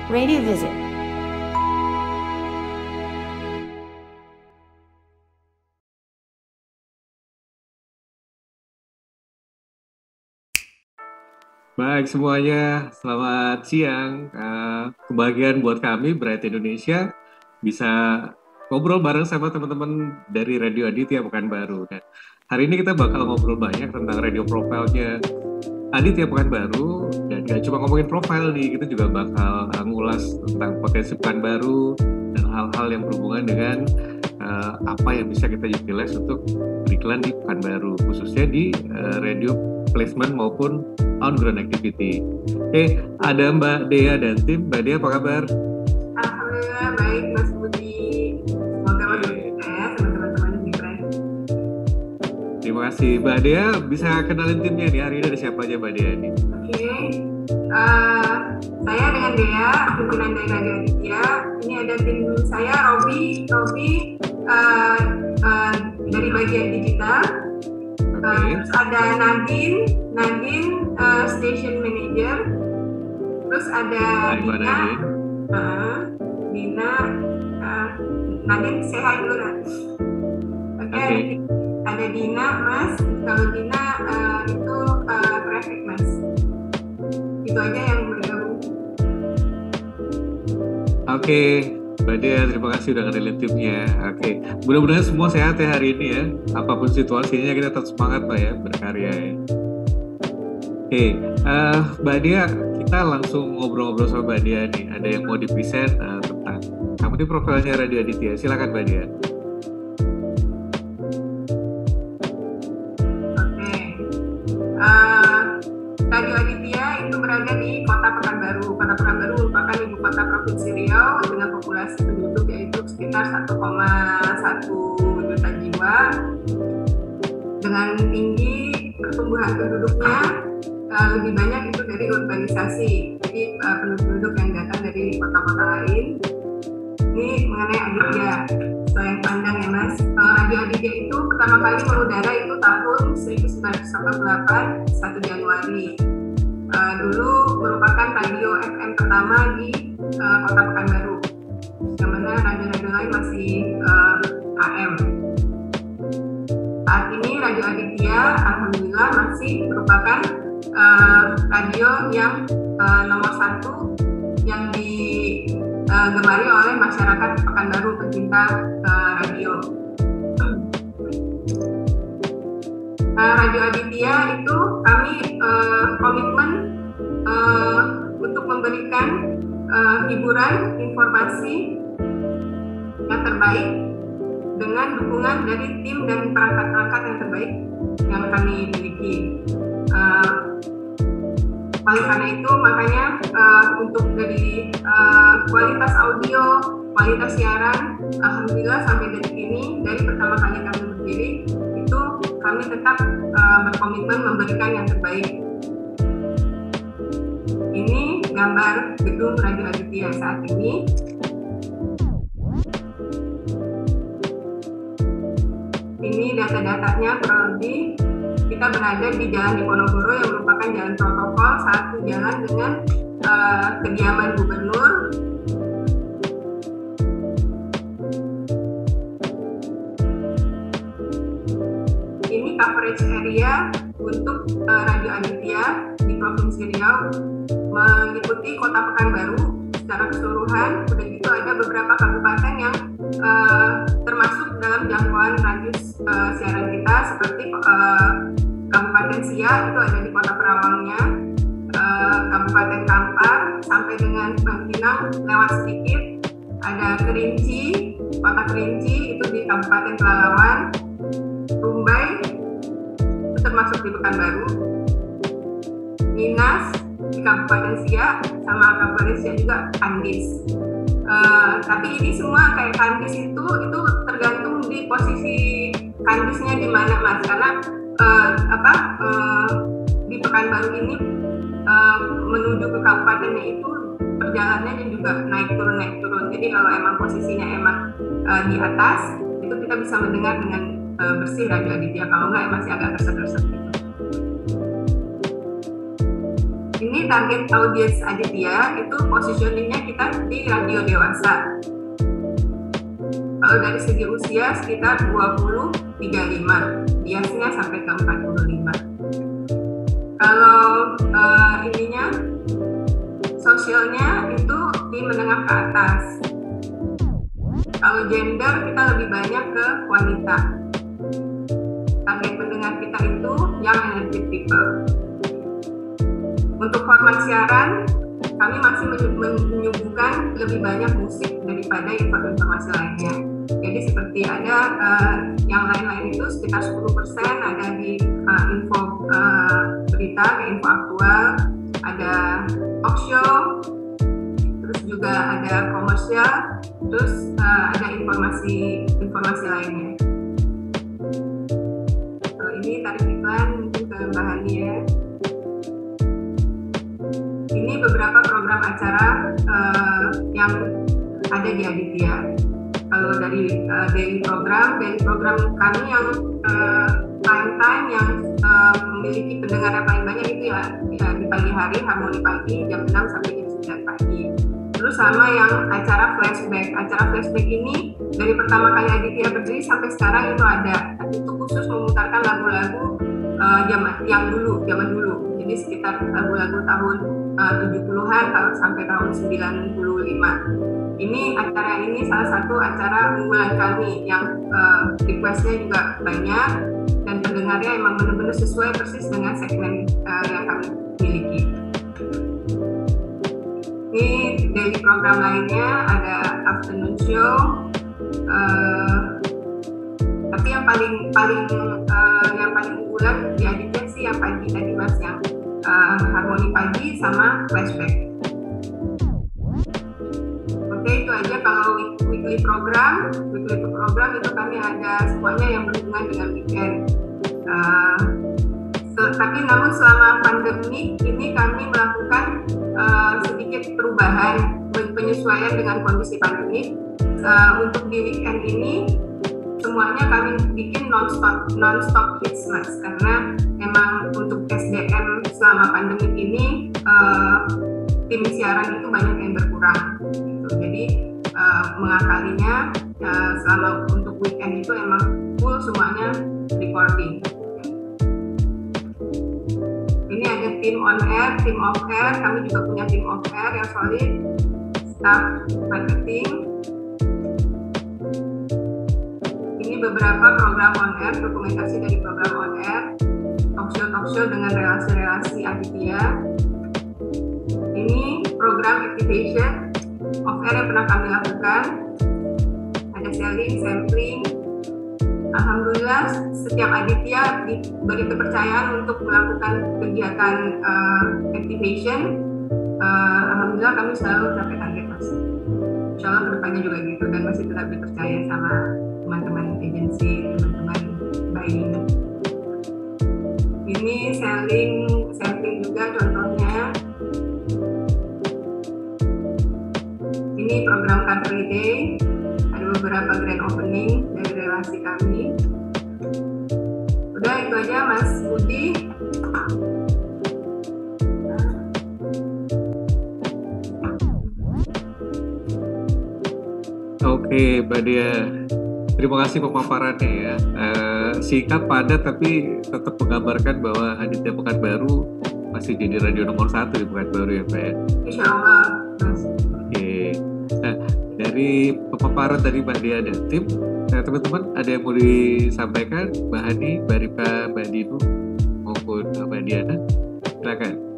Radio Visit. Baik semuanya, selamat siang. Kebahagiaan buat kami Bright Indonesia bisa ngobrol bareng sama teman-teman dari Radio Aditya Pekanbaru. Dan hari ini kita bakal ngobrol banyak tentang radio profilnya Aditya Pekanbaru, dan gak cuma ngomongin profil nih, kita juga bakal ngulas tentang potensi Pekanbaru dan hal-hal yang berhubungan dengan apa yang bisa kita utilize untuk beriklan di Pekanbaru, khususnya di radio placement maupun on-ground activity. Oke, ada Mbak Dea dan tim. Mbak Dea, apa kabar? Alhamdulillah baik, Mas Budi. Semoga masih sukses sama teman-teman di Bright. Terima kasih. Mbak Dea, bisa kenalin timnya nih. Hari ini ada siapa aja Mbak Dea nih? Oke, saya dengan Dea, pimpinan dari Radio Aditya. Ini ada tim saya, Robi dari bagian digital. Terus ada Nadine, station manager. Terus ada Dina, Nadine say hi dulu kan. Oke. Ada Dina, Mas. Kalau Dina itu traffic, Mas. Itu aja yang bergabung. Oke, Mbak Dea, terima kasih udah kenalin timnya. Oke, mudah-mudahan semua sehat ya hari ini ya. Apapun situasinya kita tetap semangat Mbak ya, berkarya ya. Oke, Mbak Dea, kita langsung ngobrol-ngobrol sama Mbak Dea nih. Ada yang mau di-present tentang kamu di profilnya Radio Aditya. Silakan Mbak Dea. Radio Aditya itu berada di Kota Pekanbaru. Kota Pekanbaru merupakan ibu kota Provinsi Riau dengan populasi penduduk yaitu sekitar 1,1 juta jiwa. Dengan tinggi pertumbuhan penduduknya lebih banyak itu dari urbanisasi. Jadi penduduk yang datang dari kota-kota lain. Ini mengenai Aditya. Sayang pandang ya Mas. Radio Aditya itu pertama kali mengudara itu tahun 1988, 1 Januari. Dulu merupakan radio FM pertama di Kota Pekanbaru. Yang mana radio-radio lain masih AM. Saat ini Radio Aditya alhamdulillah masih merupakan radio yang nomor 1 yang digemari oleh masyarakat Pekanbaru pecinta radio. Radio Aditya itu kami komitmen untuk memberikan hiburan, informasi yang terbaik dengan dukungan dari tim dan perangkat-perangkat yang terbaik yang kami miliki. Oleh karena itu makanya untuk dari kualitas audio, kualitas siaran, alhamdulillah sampai detik ini dari pertama kali kami berdiri itu kami tetap berkomitmen memberikan yang terbaik. Ini gambar gedung Radio Aditya saat ini. Ini data-datanya kurang lebih kita berada di Jalan Diponegoro yang merupakan jalan protokol, satu jalan dengan kediaman gubernur. Ini coverage area untuk Radio Aditya di Provinsi Riau meliputi Kota Pekanbaru secara keseluruhan. Udah gitu ada beberapa kabupaten yang termasuk dalam jangkauan radius siaran kita seperti Kabupaten Siak itu ada di Kota Perawangnya, Kabupaten Kampar sampai dengan Bangkinang lewat sedikit, ada Kerinci, Kota Kerinci itu di Kabupaten Pelalawan, Rumbai itu termasuk di Pekanbaru, Ninas di Kabupaten Siak sama Kabupaten Siak juga Kandis. Tapi ini semua kayak Kandis itu tergantung di posisi Kandisnya di mana Mas, karena di Pekanbaru ini menuju ke kabupatennya itu perjalanannya juga naik turun. Jadi kalau emang posisinya di atas itu kita bisa mendengar dengan bersih Radio Aditya, kalau enggak masih agak tersedak. Ini Ini target audiens Aditya itu positioningnya kita di radio dewasa. Kalau dari segi usia sekitar 20-35, biasanya sampai ke 45. Kalau ininya sosialnya itu di menengah ke atas. Kalau gender kita lebih banyak ke wanita. Target pendengar kita itu young energetic people. Untuk format siaran, kami masih menyuguhkan lebih banyak musik daripada informasi lainnya. Jadi seperti ada yang lain-lain itu sekitar 10% ada di info berita, info aktual, ada talk show, terus juga ada komersial, terus ada informasi lainnya. Kalau ini tarik iklan mungkin ke Mbak Hani ya. Ini beberapa program acara yang ada di Aditya. Kalau dari daily program kami yang prime time yang memiliki pendengar yang paling banyak itu ya di pagi hari, Harmoni Pagi jam 6 sampai jam 9 pagi. Terus sama yang acara flashback. Acara flashback ini dari pertama kali Aditya berdiri sampai sekarang itu ada. Itu khusus memutarkan lagu-lagu zaman dulu. Jadi sekitar lagu-lagu tahun 70-an sampai tahun 95. Ini acara ini salah satu acara unggulan kami yang requestnya juga banyak dan pendengarnya emang benar-benar sesuai persis dengan segmen yang kami miliki. Ini daily program lainnya ada afternoon show, tapi yang paling unggulan di Aditya sih yang pagi tadi mas, yang Harmoni Pagi sama flashback. Oke, itu aja kalau weekly program itu kami ada semuanya yang berhubungan dengan weekend. Tapi namun selama pandemi ini kami melakukan sedikit perubahan, penyesuaian dengan kondisi pandemi. Untuk di weekend ini semuanya kami bikin non-stop hits mas, karena memang untuk SDM selama pandemi ini tim siaran itu banyak yang berkurang gitu. Jadi mengakalinya selama untuk weekend itu emang full semuanya recording. Ini ada tim on air, tim off air. Kami juga punya tim off air yang solid, staff marketing. Ini beberapa program on air, dokumentasi dari program on air, talk show dengan relasi-relasi Aditya. Ini program activation off air yang pernah kami lakukan. Ada selling, sampling. Alhamdulillah setiap Aditya diberi kepercayaan untuk melakukan kegiatan activation. Alhamdulillah kami selalu dapat target mas. Insya Allah kedepannya juga gitu, dan masih tetap dipercaya sama teman-teman agensi, teman-teman buying. Ini selling, sampling juga contohnya. Ini program Car Free Day, ada beberapa grand opening dari relasi kami. Udah itu aja Mas Budi. Oke, Mbak Dia. Terima kasih pemaparannya ya. Singkat, padat, tapi tetap menggambarkan bahwa Aditya Pekanbaru masih jadi radio nomor 1 di Pekanbaru ya Mbak ya. Insya Allah Mas. Oke. Nah, dari pemaparan tadi Mbak Dia dan tim, teman-teman ada yang mau disampaikan? Mbak Hani, Mbak Rika, Mbak Dinu, maupun Mbak Diana? Silakan.